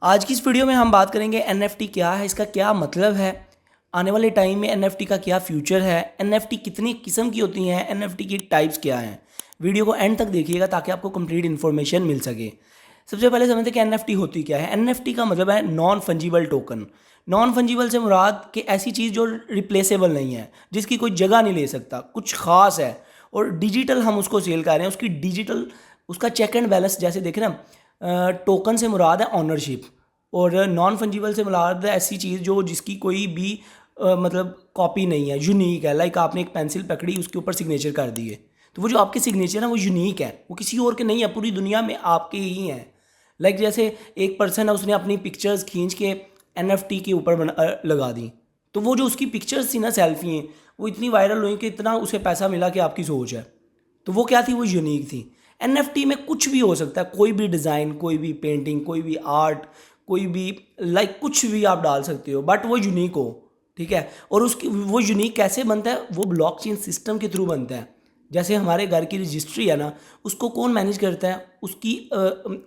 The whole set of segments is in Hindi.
आज की इस वीडियो में हम बात करेंगे एनएफटी क्या है, इसका क्या मतलब है, आने वाले टाइम में एनएफटी का क्या फ्यूचर है, एनएफटी कितनी किस्म की होती हैं, एनएफटी की टाइप्स क्या हैं। वीडियो को एंड तक देखिएगा ताकि आपको कंप्लीट इन्फॉर्मेशन मिल सके। सबसे पहले समझते हैं कि एनएफटी होती क्या है। एनएफटी का मतलब है non fungible token. Non fungible से मुराद कि ऐसी चीज़ जो रिप्लेसेबल नहीं है, जिसकी कोई जगह नहीं ले सकता, कुछ खास है और डिजिटल हम उसको सेल कर रहे हैं। उसकी डिजिटल, उसका चेक एंड बैलेंस जैसे देखें ना, टोकन से मुराद है ऑनरशिप और नॉन फंजीबल से मुराद है ऐसी चीज़ जो जिसकी कोई भी मतलब कॉपी नहीं है, यूनिक है। लाइक आपने एक पेंसिल पकड़ी, उसके ऊपर सिग्नेचर कर दिए, तो वो जो आपके सिग्नेचर है वो यूनिक है, वो किसी और के नहीं है, पूरी दुनिया में आपके ही हैं। लाइक जैसे एक पर्सन है, उसने अपनी पिक्चर्स खींच के एनएफटी के ऊपर लगा दी, तो वो जो उसकी पिक्चर्स थी ना, सेल्फी हैं, वो इतनी वायरल हुई कि इतना उसे पैसा मिला कि आपकी सोच है। तो वो क्या थी? वो यूनिक थी। एनएफटी में कुछ भी हो सकता है, कोई भी डिज़ाइन, कोई भी पेंटिंग, कोई भी आर्ट, कोई भी लाइक कुछ भी आप डाल सकते हो, बट वो यूनिक हो। ठीक है। और उसकी वो यूनिक कैसे बनता है? वो ब्लॉकचेन सिस्टम के थ्रू बनता है। जैसे हमारे घर की रजिस्ट्री है ना, उसको कौन मैनेज करता है? उसकी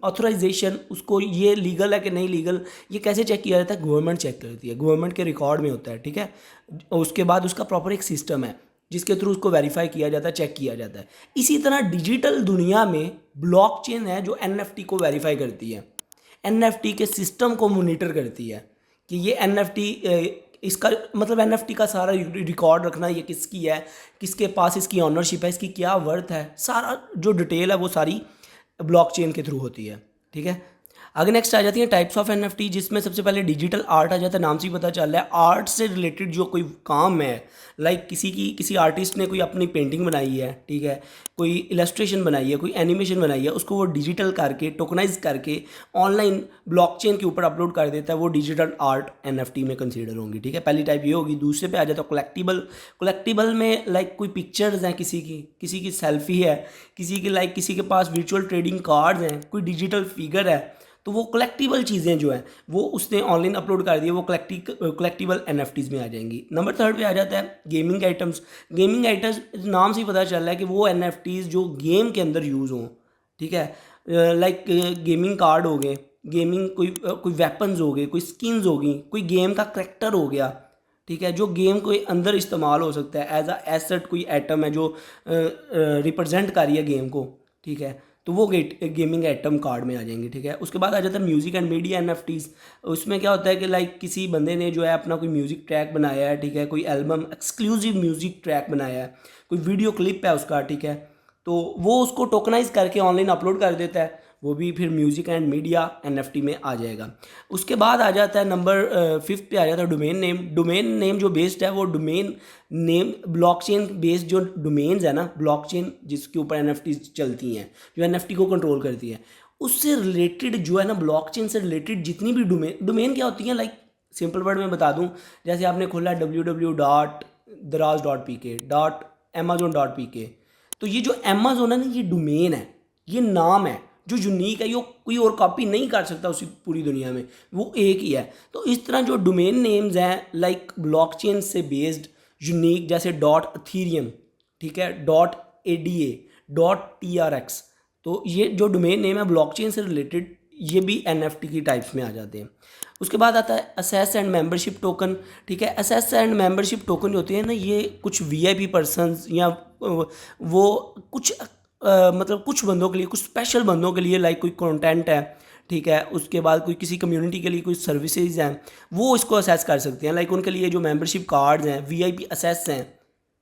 ऑथराइजेशन, उसको ये लीगल है कि नहीं लीगल, ये कैसे चेक किया जाता है? गवर्नमेंट चेक करती है, गवर्नमेंट के रिकॉर्ड में होता है। ठीक है। उसके बाद उसका प्रॉपर एक सिस्टम है जिसके थ्रू उसको वेरीफाई किया जाता है, चेक किया जाता है। इसी तरह डिजिटल दुनिया में ब्लॉकचेन है जो एनएफटी को वेरीफाई करती है, एनएफटी के सिस्टम को मॉनिटर करती है कि ये एनएफटी, इसका मतलब एनएफटी का सारा रिकॉर्ड रखना, ये किसकी है, किसके पास इसकी ऑनरशिप है, इसकी क्या वर्थ है, सारा जो डिटेल है वो सारी ब्लॉकचेन के थ्रू होती है। ठीक है। आगे नेक्स्ट आ जाती है टाइप्स ऑफ एनएफटी, जिसमें सबसे पहले डिजिटल आर्ट आ जाता है। नाम से ही पता चल रहा है आर्ट से रिलेटेड जो कोई काम है, लाइक किसी आर्टिस्ट ने कोई अपनी पेंटिंग बनाई है, ठीक है, कोई इलस्ट्रेशन बनाई है, कोई एनिमेशन बनाई है, उसको वो डिजिटल करके, टोकनाइज करके ऑनलाइन ब्लॉकचेन के ऊपर अपलोड कर देता है, वो डिजिटल आर्ट एनएफटी में कंसीडर होंगी। ठीक है, पहली टाइप ये होगी। दूसरे पे आ जाता है कलेक्टिबल। कलेक्टिबल में लाइक कोई पिक्चर्स हैं, किसी की सेल्फी है, किसी की लाइक किसी के पास वर्चुअल ट्रेडिंग कार्ड्स हैं, कोई डिजिटल फिगर है, तो वो कलेक्टिबल चीज़ें जो हैं वो उसने ऑनलाइन अपलोड कर दी है, वो कलेक्टिबल एनएफटीज़ में आ जाएंगी। नंबर थर्ड पे आ जाता है गेमिंग आइटम्स। गेमिंग आइटम्स नाम से ही पता चल रहा है कि वो एनएफटीज़ जो गेम के अंदर यूज़ हों। ठीक है। लाइक गेमिंग कार्ड हो गए, गेमिंग कोई वेपन्स हो गए, कोई स्किन्स हो गई, कोई गेम का करेक्टर हो गया। ठीक है, जो गेम के अंदर इस्तेमाल हो सकता है एज अ एसेट, कोई आइटम है जो रिप्रेजेंट कर रही है गेम को। ठीक है, तो वो गेमिंग आइटम कार्ड में आ जाएंगे। ठीक है। उसके बाद आ जाता है म्यूज़िक एंड मीडिया एनएफटीज़। उसमें क्या होता है कि लाइक किसी बंदे ने जो है अपना कोई म्यूज़िक ट्रैक बनाया है, ठीक है, कोई एल्बम एक्सक्लूसिव म्यूज़िक ट्रैक बनाया है, कोई वीडियो क्लिप है उसका, ठीक है, तो वो उसको टोकनाइज करके ऑनलाइन अपलोड कर देता है, वो भी फिर म्यूज़िक एंड मीडिया एनएफटी में आ जाएगा। उसके बाद आ जाता है नंबर फिफ्थ पे आ जाता है डोमेन नेम। डोमेन नेम जो बेस्ड है वो डोमेन नेम ब्लॉकचेन बेस्ड जो डोमेन्स है ना, ब्लॉकचेन जिसके ऊपर एनएफटी चलती हैं, जो एनएफटी को कंट्रोल करती है, उससे रिलेटेड जो है ना, ब्लॉकचेन से रिलेटेड जितनी भी डोमेन क्या होती हैं, लाइक सिंपल वर्ड में बता दूं, जैसे आपने खोला www.daraz.pk .amazon.pk, तो ये जो अमेजोन है ना, ये डोमेन है, ये नाम है जो यूनिक है, ये कोई और कॉपी नहीं कर सकता उसी पूरी दुनिया में, वो एक ही है। तो इस तरह जो डोमेन नेम्स हैं लाइक ब्लॉकचेन से बेस्ड यूनिक, जैसे डॉट अथीरियम, ठीक है, डॉट एडीए, डॉट टीआरएक्स, तो ये जो डोमेन नेम है ब्लॉकचेन से रिलेटेड, ये भी एनएफटी की टाइप्स में आ जाते हैं। उसके बाद आता है असेस एंड मेंबरशिप टोकन। ठीक है, असेस एंड मेंबरशिप टोकन होती है ना, ये कुछ वीआईपी पर्सन्स या वो कुछ मतलब कुछ बंदों के लिए, कुछ स्पेशल बंदों के लिए, लाइक कोई कंटेंट है, ठीक है, उसके बाद कोई किसी कम्युनिटी के लिए कोई सर्विसेज हैं, वो इसको असेस कर सकते हैं। लाइक उनके लिए जो मेंबरशिप कार्ड्स हैं, वीआईपी असेस हैं,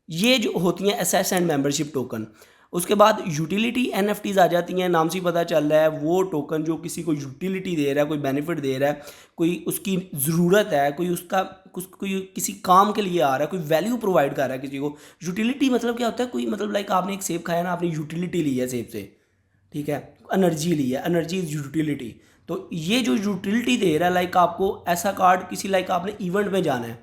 ये जो होती हैं असेस एंड मेंबरशिप टोकन। उसके बाद यूटिलिटी एनएफटीज आ जाती हैं। नाम से ही पता चल रहा है वो टोकन जो किसी को यूटिलिटी दे रहा है, कोई बेनिफिट दे रहा है, कोई उसकी ज़रूरत है, कोई किसी काम के लिए आ रहा है, कोई वैल्यू प्रोवाइड कर रहा है किसी को। यूटिलिटी मतलब क्या होता है? कोई मतलब लाइक आपने एक सेब खाया ना, आपने यूटिलिटी ली है सेब से, ठीक है, एनर्जी ली है, एनर्जी इज़ यूटिलिटी। तो ये जो यूटिलिटी दे रहा है, लाइक आपको ऐसा कार्ड किसी, लाइक आपने इवेंट में जाना है,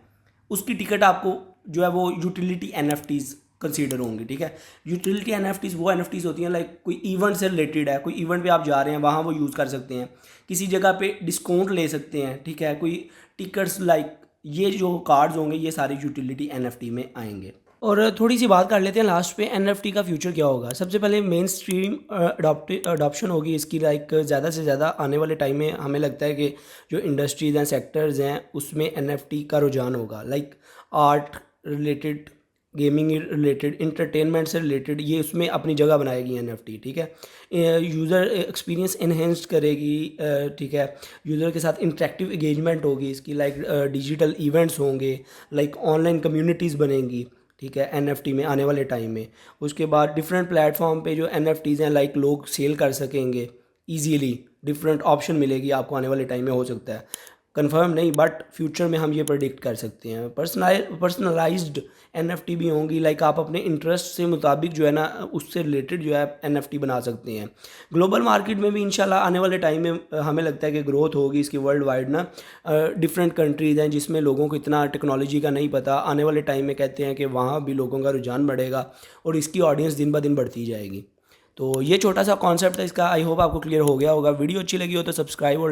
उसकी टिकट आपको जो है वो यूटिलिटी एनएफटीज कंसीडर होंगी। ठीक है, यूटिलिटी एनएफटीज वो एनएफटीज होती हैं लाइक कोई इवेंट से रिलेटेड है, कोई इवेंट पे आप जा रहे हैं, वहाँ वो यूज़ कर सकते हैं, किसी जगह पे डिस्काउंट ले सकते हैं। ठीक है, कोई टिकट्स, लाइक ये जो कार्ड्स होंगे ये सारे यूटिलिटी एनएफटी में आएंगे। और थोड़ी सी बात कर लेते हैं लास्ट पे एनएफटी का फ्यूचर क्या होगा। सबसे पहले मेन स्ट्रीम अडॉप्शन होगी इसकी, लाइक ज़्यादा से ज़्यादा आने वाले टाइम में हमें लगता है कि जो इंडस्ट्रीज़ हैं, सेक्टर्स हैं, उसमें एनएफटी का रुझान होगा। Like art related, gaming related, entertainment से रिलेटेड, ये उसमें अपनी जगह बनाएगी एनएफटी। ठीक है, यूज़र एक्सपीरियंस इन्हेंस करेगी। ठीक है, यूज़र के साथ इंटरेक्टिव एंगेजमेंट होगी इसकी, लाइक डिजिटल इवेंट्स होंगे, लाइक ऑनलाइन कम्युनिटीज़ बनेंगी। ठीक है, एनएफटी में आने वाले टाइम में। उसके बाद डिफरेंट प्लेटफॉर्म पे जो एनएफटीज़ हैं, लाइक लोग सेल कर सकेंगे ईजीली, डिफरेंट ऑप्शन मिलेगी आपको आने वाले टाइम में, हो सकता है कंफर्म नहीं, बट फ्यूचर में हम ये प्रेडिक्ट कर सकते हैं। पर्सनलाइज्ड एनएफटी भी होंगी, लाइक आप अपने इंटरेस्ट से मुताबिक जो है ना, उससे रिलेटेड जो है एनएफटी बना सकते हैं। ग्लोबल मार्केट में भी इंशाल्लाह आने वाले टाइम में हमें लगता है कि ग्रोथ होगी इसकी वर्ल्ड वाइड ना। डिफरेंट कंट्रीज़ हैं जिसमें लोगों को इतना टेक्नोलॉजी का नहीं पता, आने वाले टाइम में कहते हैं कि वहाँ भी लोगों का रुझान बढ़ेगा और इसकी ऑडियंस दिन ब दिन बढ़ती जाएगी। तो ये छोटा सा कॉन्सेप्ट है इसका, आई होप आपको क्लियर हो गया होगा। वीडियो अच्छी लगी हो तो सब्सक्राइब और